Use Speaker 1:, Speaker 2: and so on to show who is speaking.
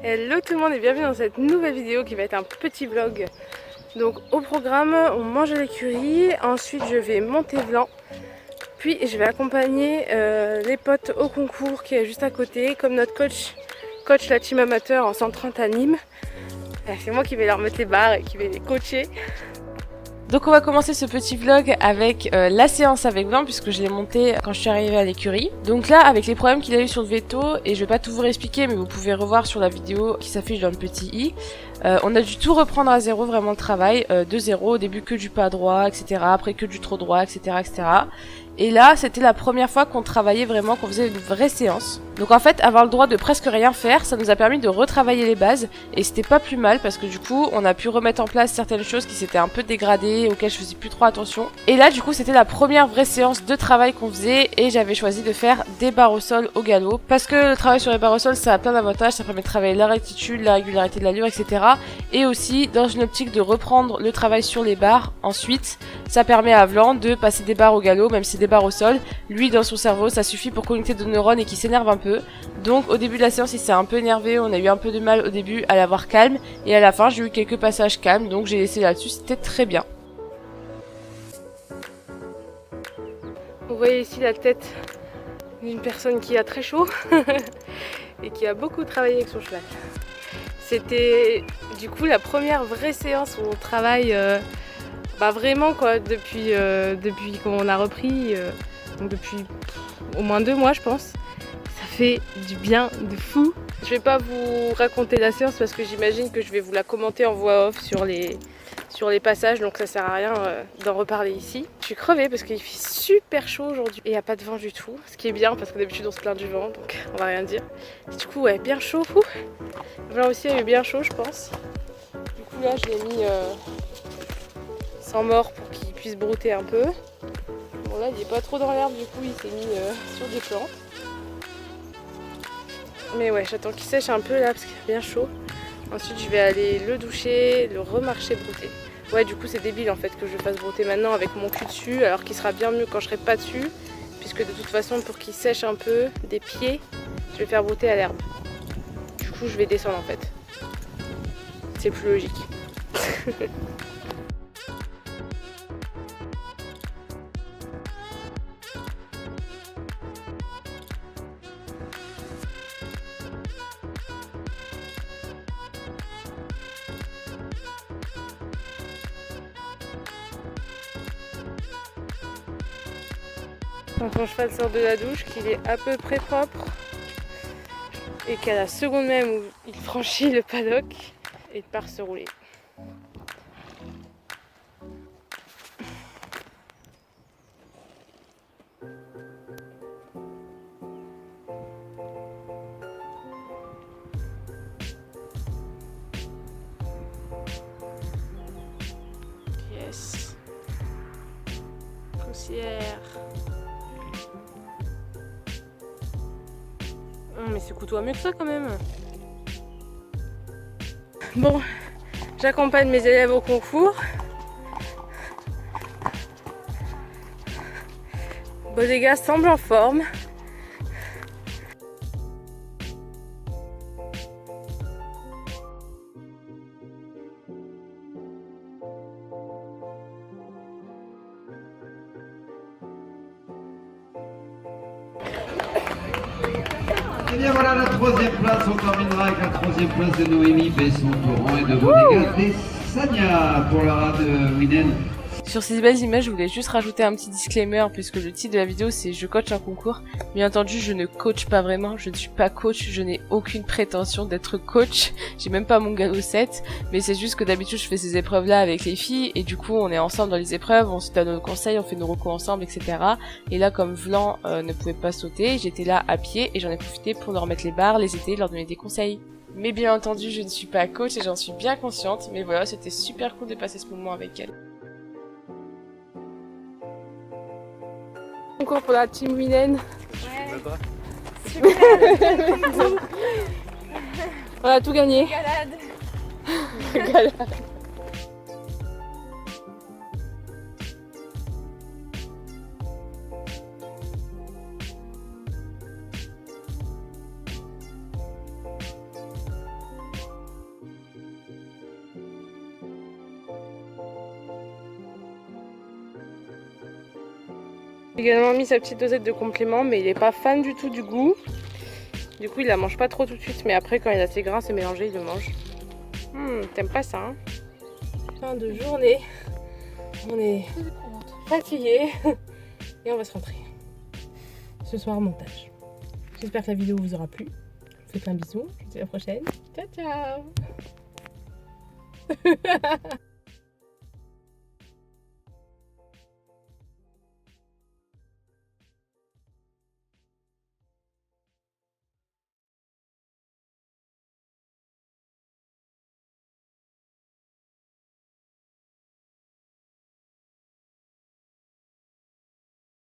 Speaker 1: Hello tout le monde et bienvenue dans cette nouvelle vidéo qui va être un petit vlog. Donc au programme, on mange à l'écurie, ensuite je vais monter Vlan, puis je vais accompagner les potes au concours qui est juste à côté, comme notre coach la team amateur en 130 à Nîmes. C'est moi qui vais leur mettre les barres et qui vais les coacher. Donc on va commencer ce petit vlog avec la séance avec Vlan puisque je l'ai monté quand je suis arrivée à l'écurie. Donc là avec les problèmes qu'il a eu sur le veto, et je vais pas tout vous réexpliquer mais vous pouvez revoir sur la vidéo qui s'affiche dans le petit i, on a dû tout reprendre à zéro, vraiment le travail, de zéro, au début que du pas droit, etc. Après que du trop droit, etc. etc. Et là, c'était la première fois qu'on travaillait vraiment, qu'on faisait une vraie séance. Donc en fait, avoir le droit de presque rien faire, ça nous a permis de retravailler les bases. Et c'était pas plus mal parce que du coup, on a pu remettre en place certaines choses qui s'étaient un peu dégradées, auxquelles je faisais plus trop attention. Et là, du coup, c'était la première vraie séance de travail qu'on faisait. Et j'avais choisi de faire des barres au sol au galop. Parce que le travail sur les barres au sol, ça a plein d'avantages. Ça permet de travailler la rectitude, la régularité de l'allure, etc. Et aussi, dans une optique de reprendre le travail sur les barres ensuite, ça permet à Vlan de passer des barres au galop, même si des barres au sol. Lui, dans son cerveau, ça suffit pour connecter de neurones et qu'il s'énerve un peu. Donc, au début de la séance, il s'est un peu énervé. On a eu un peu de mal au début à l'avoir calme. Et à la fin, j'ai eu quelques passages calmes. Donc, j'ai laissé là-dessus. C'était très bien. Vous voyez ici la tête d'une personne qui a très chaud et qui a beaucoup travaillé avec son cheval. C'était du coup la première vraie séance où on travaille vraiment quoi, depuis qu'on a repris, donc depuis au moins 2 mois je pense. Ça fait du bien de fou. Je vais pas vous raconter la séance parce que j'imagine que je vais vous la commenter en voix off sur les passages, donc ça sert à rien d'en reparler ici. Je suis crevée parce qu'il fait super chaud aujourd'hui et il n'y a pas de vent du tout, ce qui est bien parce que d'habitude on se plaint du vent, donc on va rien dire. Et du coup ouais, bien chaud. Voilà aussi a eu bien chaud je pense. Du coup là je l'ai mis sans mort pour qu'il puisse brouter un peu. Bon là il est pas trop dans l'herbe, du coup il s'est mis sur des plantes. Mais ouais, j'attends qu'il sèche un peu là parce qu'il est bien chaud. Ensuite je vais aller le doucher, le remarcher, brouter. Ouais, du coup c'est débile en fait que je le fasse brouter maintenant avec mon cul dessus, alors qu'il sera bien mieux quand je serai pas dessus, puisque de toute façon pour qu'il sèche un peu des pieds, je vais faire brouter à l'herbe. Du coup je vais descendre en fait. C'est plus logique. Quand mon cheval sort de la douche, qu'il est à peu près propre et qu'à la seconde même où il franchit le paddock, il part se rouler. Yes. Poussière. Oh, mais c'est couteau mieux que ça quand même. Bon, j'accompagne mes élèves au concours. Bodega semble en forme.
Speaker 2: Et bien voilà la 3e place, on terminera avec la 3e place de Noémie Besson-Torrent et de Bodega des Sagna pour la rade Winen.
Speaker 1: Sur ces belles images, je voulais juste rajouter un petit disclaimer puisque le titre de la vidéo c'est je coach un concours. Bien entendu, je ne coach pas vraiment, je ne suis pas coach, je n'ai aucune prétention d'être coach. J'ai même pas mon galop 7, mais c'est juste que d'habitude je fais ces épreuves là avec les filles et du coup on est ensemble dans les épreuves, on se donne nos conseils, on fait nos recos ensemble, etc. Et là comme Vlan ne pouvait pas sauter, j'étais là à pied et j'en ai profité pour leur mettre les barres, les aider, leur donner des conseils. Mais bien entendu, je ne suis pas coach et j'en suis bien consciente, mais voilà, c'était super cool de passer ce moment avec elle. Concours pour la team Winen.
Speaker 3: Ouais.
Speaker 1: Super. On a tout gagné.
Speaker 3: Galade.
Speaker 1: Galade. J'ai également mis sa petite dosette de complément, mais il n'est pas fan du tout du goût. Du coup, il la mange pas trop tout de suite, mais après, quand il a ses grains, c'est mélangé, il le mange. T'aimes pas ça, hein? Fin de journée. On est fatigué et on va se rentrer. Ce soir, montage. J'espère que la vidéo vous aura plu. Je vous fais un bisou. Je vous dis à la prochaine. Ciao, ciao.